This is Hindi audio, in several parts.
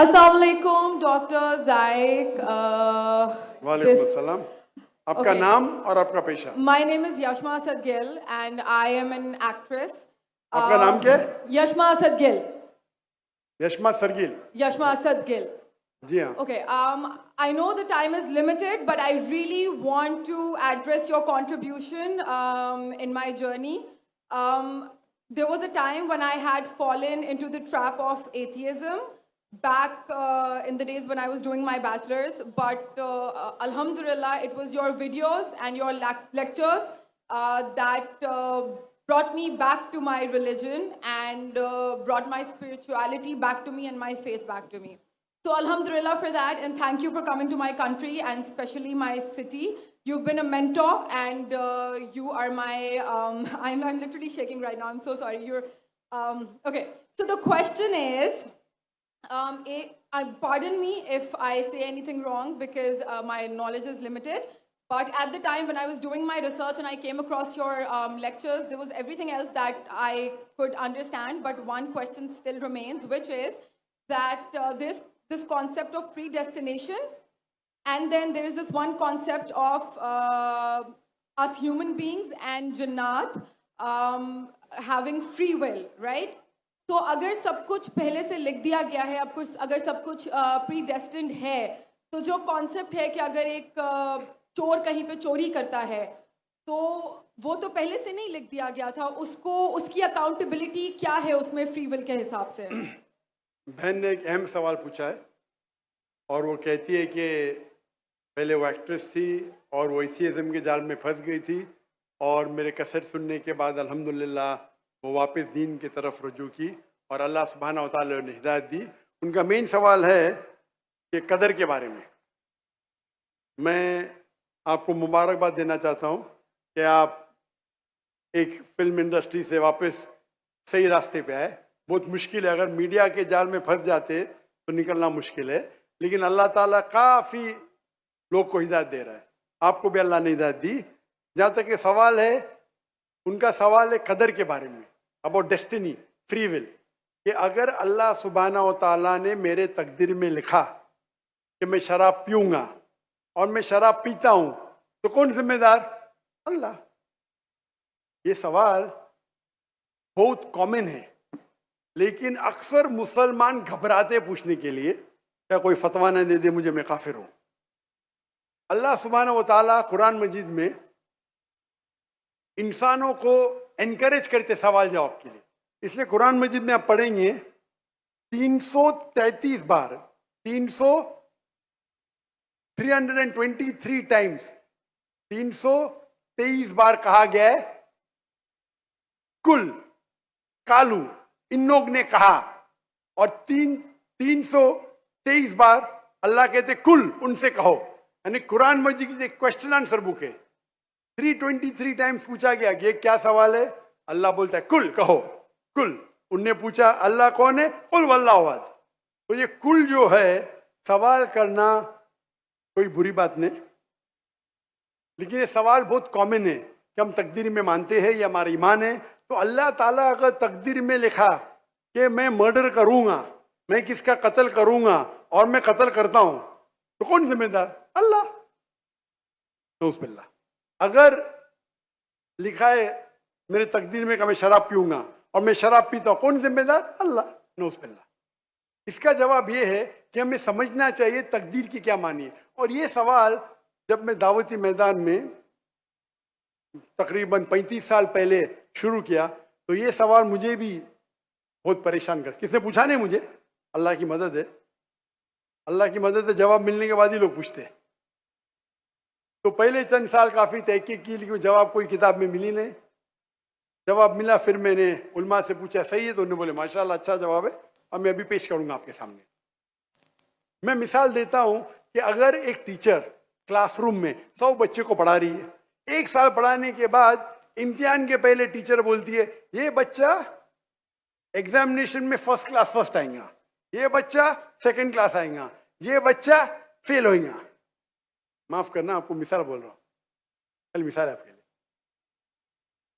अस्सलाम वालेकुम डॉक्टर जायक वालेकुम अस्सलाम। आपका Okay. नाम और आपका पेशा। My name is Yashma Asad Gill and I am an actress. आपका नाम क्या है? Yashma Asad Gill. Yashma सरगिल। Yashma Asad Gill. जी हाँ। Okay. I know the time is limited, but I really want to address your contribution in my journey. There was a time when I had fallen into the trap of atheism back in the days when I was doing my bachelor's. But Alhamdulillah, it was your videos and your lectures that brought me back to my religion and brought my spirituality back to me and my faith back to me. So Alhamdulillah for that, and thank you for coming to my country and especially my city. You've been a mentor, and you are my. I'm literally shaking right now. I'm so sorry. You're okay. So the question is, pardon me if I say anything wrong because my knowledge is limited. But at the time when I was doing my research and I came across your lectures, there was everything else that I could understand. But one question still remains, which is that this concept of predestination, and then there is this one concept of us human beings and Jannat having free will, right? तो अगर सब कुछ पहले से लिख दिया गया है, अब कुछ अगर सब कुछ प्रीडेस्टिन्ड है, तो जो कॉन्सेप्ट है कि अगर एक चोर कहीं पे चोरी करता है, तो वो तो पहले से नहीं लिख दिया गया था, उसको उसकी अकाउंटेबिलिटी क्या है उसमें फ्री विल के हिसाब से? बहन ने एक अहम सवाल पूछा है और वो कहती है कि पहले वो एक्ट्रेस थी और वो एथियज्म के जाल में फंस गई थी और मेरे कैसेट सुनने के बाद अल्हम्दुलिल्लाह वो वापस दीन की तरफ रुजू की और अल्लाह सुब्हानहू व तआला ने हिदायत दी। उनका मेन सवाल है कि कदर के बारे में। मैं आपको मुबारकबाद देना चाहता हूँ कि आप एक फिल्म इंडस्ट्री से वापस सही रास्ते पे आए। बहुत मुश्किल है, अगर मीडिया के जाल में फंस जाते तो निकलना मुश्किल है, लेकिन अल्लाह ताला काफ़ी लोग को हिदायत दे रहा है। आपको भी अल्लाह ने हिदायत दी। जहाँ तक ये सवाल है, उनका सवाल है कदर के बारे में, अबाउट डेस्टिनी, फ्री विल, कि अगर अल्लाह सुब्हानहू व तआला ने मेरे तकदीर में लिखा कि मैं शराब पीऊँगा और मैं शराब पीता हूँ, तो कौन जिम्मेदार? अल्लाह। ये सवाल बहुत कॉमन है, लेकिन अक्सर मुसलमान घबराते पूछने के लिए, क्या कोई फतवा न दे दे मुझे, मैं काफिर हूं। अल्लाह सुब्हानहू व तआला कुरान मजीद में इंसानों को एनकरेज करते सवाल जवाब के लिए, इसलिए कुरान मजीद में आप पढ़ेंगे 333 बार, 323 टाइम्स, 323 बार कहा गया है कुल, कालू, इन लोग ने कहा, और 323 बार अल्लाह कहते कुल, उनसे कहो। यानी कुरान मजीद की एक क्वेश्चन आंसर बुक है। 323 टाइम्स पूछा गया कि ये क्या सवाल है, अल्लाह बोलता है कुल, कहो कुल। उनने पूछा अल्लाह कौन है, कुल वल्लाहु अहद। तो ये कुल जो है, सवाल करना कोई बुरी बात नहीं, लेकिन ये सवाल बहुत कॉमन है कि हम तकदीर में मानते हैं, ये हमारा ईमान है। तो अल्लाह ताला अगर तकदीर में लिखा कि मैं मर्डर करूंगा, मैं किसका कत्ल करूंगा और मैं कत्ल करता हूं, तो कौन जिम्मेदार? अल्लाह। नौज़ुबिल्लाह। अगर लिखा है मेरे तकदीर में कि मैं शराब पीऊंगा और मैं शराब पीता हूं, कौन जिम्मेदार? अल्लाह। नौज़ुबिल्लाह। इसका जवाब यह है कि हमें समझना चाहिए तकदीर की क्या मानी है। और ये सवाल जब मैं दावती मैदान में तकरीबन 35 साल पहले शुरू किया, तो ये सवाल मुझे भी बहुत परेशान कर, किसने पूछा नहीं मुझे, अल्लाह की मदद है, अल्लाह की मदद है, जवाब मिलने के बाद ही लोग पूछते हैं। तो पहले चंद साल काफ़ी तहकीक की, लेकिन जवाब कोई किताब में मिली नहीं। जवाब मिला, फिर मैंने उलमा से पूछा सही है, तो उन्होंने बोले माशाल्लाह अच्छा जवाब है, और मैं अभी पेश करूंगा आपके सामने। मैं मिसाल देता हूं कि अगर एक टीचर क्लासरूम में 100 बच्चे को पढ़ा रही है, 1 साल पढ़ाने के बाद इम्तिहान के पहले टीचर बोलती है ये बच्चा एग्जामिनेशन में फर्स्ट क्लास फर्स्ट आएगा, ये बच्चा सेकंड क्लास आएगा, ये बच्चा फेल होएगा। माफ करना, आपको मिसाल बोल रहा हूं, कल मिसाल है आपके लिए।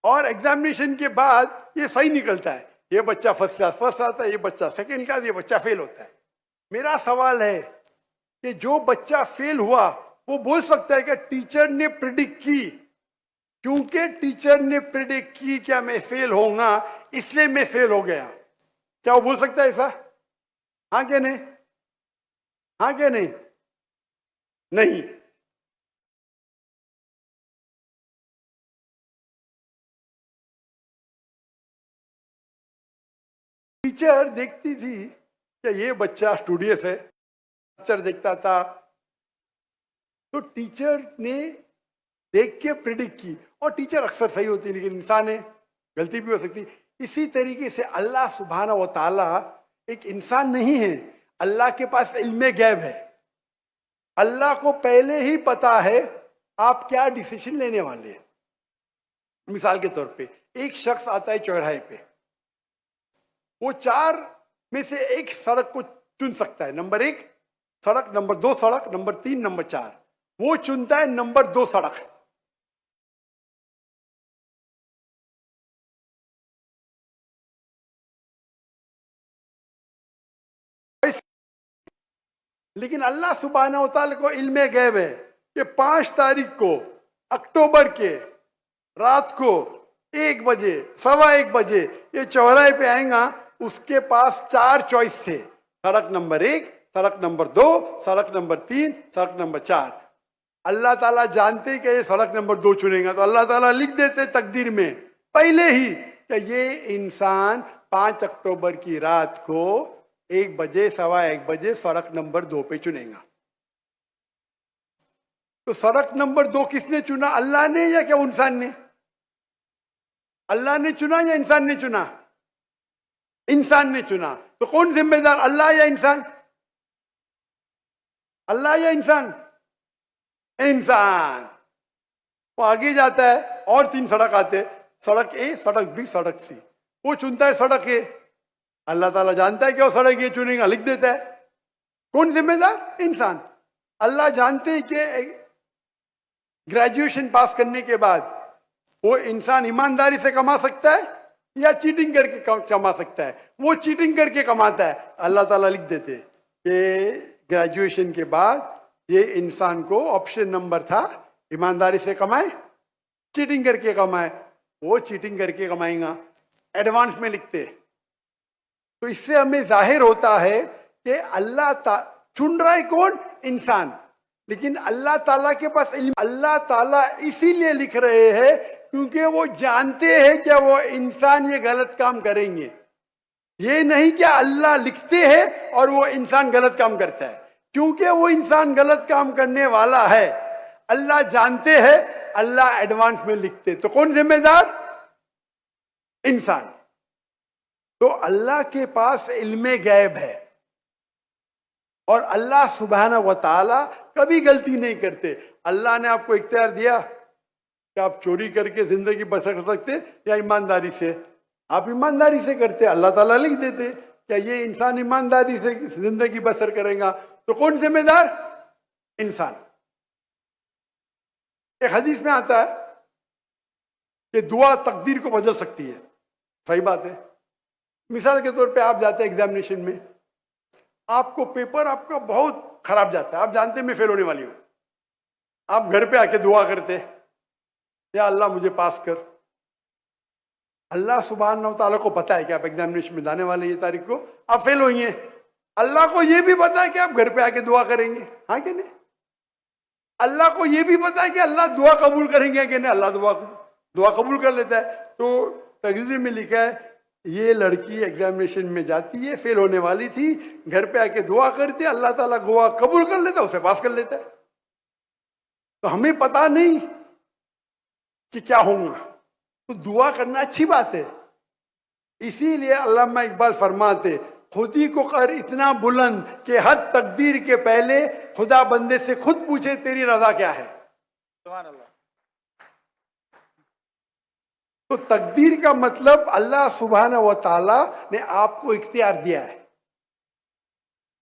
और एग्जामिनेशन के बाद ये सही निकलता है, ये बच्चा फर्स्ट क्लास फर्स्ट आता है, ये बच्चा सेकंड क्लास, ये बच्चा फेल होता है। मेरा सवाल है कि जो बच्चा फेल हुआ वो बोल सकता है कि टीचर ने प्रिडिक्ट की, क्योंकि टीचर ने प्रिडिक्ट की क्या मैं फेल होऊंगा इसलिए मैं फेल हो गया। क्या वो बोल सकता है ऐसा? हाँ क्या नहीं? हाँ क्या नहीं? नहीं। टीचर देखती थी कि ये बच्चा स्टूडियस है, टीचर देखता था, तो टीचर ने देख के प्रिडिक्ट की। और टीचर अक्सर सही होती है, लेकिन इंसान है, गलती भी हो सकती। इसी तरीके से अल्लाह सुब्हाना व ताला एक इंसान नहीं है, अल्लाह के पास इल्मे गैब है। अल्लाह को पहले ही पता है आप क्या डिसीजन लेने वाले हैं। मिसाल के तौर पे एक शख्स आता है चौराहे पे, वो 4 में से एक सड़क को चुन सकता है, नंबर 1 सड़क, नंबर 2 सड़क, नंबर 3, नंबर 4। वो चुनता है नंबर 2 सड़क। लेकिन अल्लाह सुब्हाना व तआला को इल्मे गैब है कि 5 तारीख को अक्टूबर के रात को 1 बजे, 1:15 बजे ये चौराहे पे आएगा। उसके पास 4 चॉइस थे, सड़क नंबर 1, सड़क नंबर 2, सड़क नंबर 3, सड़क नंबर 4। अल्लाह ताला जानते कि ये सड़क नंबर 2 चुनेगा, तो अल्लाह ताला लिख देते तकदीर में पहले ही कि ये इंसान 5 अक्टूबर की रात को 1 बजे, 1:15 बजे सड़क नंबर 2 पे चुनेगा। तो सड़क नंबर 2 किसने चुना, अल्लाह ने या क्या इंसान ने? अल्लाह ने चुना या इंसान ने चुना? इंसान ने चुना। तो कौन जिम्मेदार, अल्लाह या इंसान? अल्लाह या इंसान? इंसान। वो आगे जाता है और 3 सड़क आते, सड़क ए, सड़क बी, सड़क सी। वो चुनता है सड़क ए, अल्लाह ताला जानता है कि वो सड़क ये चुनेगा, लिख देता है। कौन जिम्मेदार? इंसान। अल्लाह जानते हैं कि ग्रेजुएशन पास करने के बाद वो इंसान ईमानदारी से कमा सकता है या चीटिंग करके कमा सकता है। वो चीटिंग करके कमाता है, अल्लाह ताला लिख देते कि ग्रेजुएशन के बाद ये इंसान को ऑप्शन नंबर था ईमानदारी से कमाए, चीटिंग करके कमाए। वो चीटिंग करके कमाएगा, एडवांस में लिखते। तो इससे हमें जाहिर होता है कि चुन रहा है कौन? इंसान। लेकिन अल्लाह ताला के पास इल्म, अल्लाह ताला इसीलिए लिख रहे हैं क्योंकि वो जानते हैं कि वो इंसान ये गलत काम करेंगे। ये नहीं कि अल्लाह लिखते हैं और वो इंसान गलत काम करता है, क्योंकि वो इंसान गलत काम करने वाला है, अल्लाह जानते हैं, अल्लाह एडवांस में लिखते। तो कौन जिम्मेदार? इंसान। तो अल्लाह के पास इल्मे गैब है और अल्लाह सुब्हाना व तआला कभी गलती नहीं करते। अल्लाह ने आपको इख्तियार दिया कि आप चोरी करके जिंदगी बसर कर सकते या ईमानदारी से। आप ईमानदारी से करते, अल्लाह ताला लिख देते क्या ये इंसान ईमानदारी से जिंदगी बसर करेगा। तो कौन जिम्मेदार? इंसान। एक हदीस में आता है कि दुआ तकदीर को बदल सकती है। सही बात है। मिसाल के तौर पे आप जाते हैं एग्जामिनेशन में, आपको पेपर आपका बहुत खराब जाता है, आप जानते हैं मैं फेल होने वाली हूं, आप घर पे आके दुआ करते या अल्लाह मुझे पास कर। अल्लाह सुब्हाना व तआला को पता है कि आप एग्जामिनेशन में जाने वाले ये तारीख को आप फेल होंगे। अल्लाह को ये भी पता है कि आप घर पे आके दुआ करेंगे, हाँ कि नहीं? अल्लाह को ये भी पता है कि अल्लाह दुआ कबूल करेंगे कि नहीं। अल्लाह दुआ कबूल कर लेता है। तो तकदीर में लिखा है ये लड़की एग्जामिनेशन में जाती है, फेल होने वाली थी, घर पे आके दुआ करती है, अल्लाह ताला दुआ कबूल कर लेता है, उसे पास कर लेता है। तो हमें पता नहीं कि क्या होगा, तो दुआ करना अच्छी बात है। इसीलिए अल्लामा इकबाल फरमाते खुदी को कर इतना बुलंद कि हर तकदीर के पहले खुदा बंदे से खुद पूछे तेरी रजा क्या है। सुभान अल्लाह। तो तकदीर का मतलब अल्लाह सुब्हाना व तआला ने आपको इख्तियार दिया है।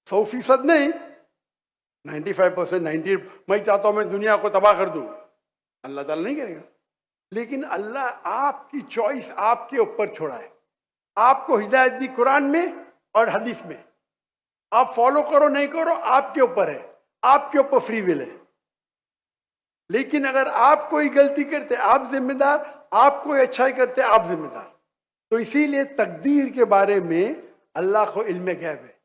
100% नहीं, 95%, 90। मैं चाहता हूं मैं दुनिया को तबाह कर दूं, अल्लाह ताला नहीं करेगा। लेकिन अल्लाह आपकी चॉइस आपके ऊपर छोड़ा है। आपको हिदायत दी कुरान में और हदीस में। आप फॉलो करो नहीं करो आपके ऊपर है, आपके ऊपर फ्री विल है। लेकिन अगर आप कोई गलती करते आप जिम्मेदार, आप कोई अच्छाई करते आप जिम्मेदार। तो इसीलिए तकदीर के बारे में अल्लाह को इल्म गैब है।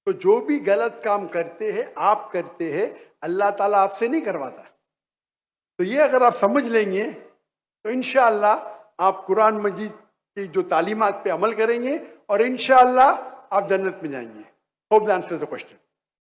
तो जो भी गलत काम करते हैं आप करते हैं, अल्लाह ताला आपसे नहीं करवाता। तो ये अगर आप समझ लेंगे तो इंशाअल्लाह आप कुरान मजीद की जो तालीमात पे अमल करेंगे और इंशाअल्लाह आप जन्नत में जाएंगे। Hope that answers the question.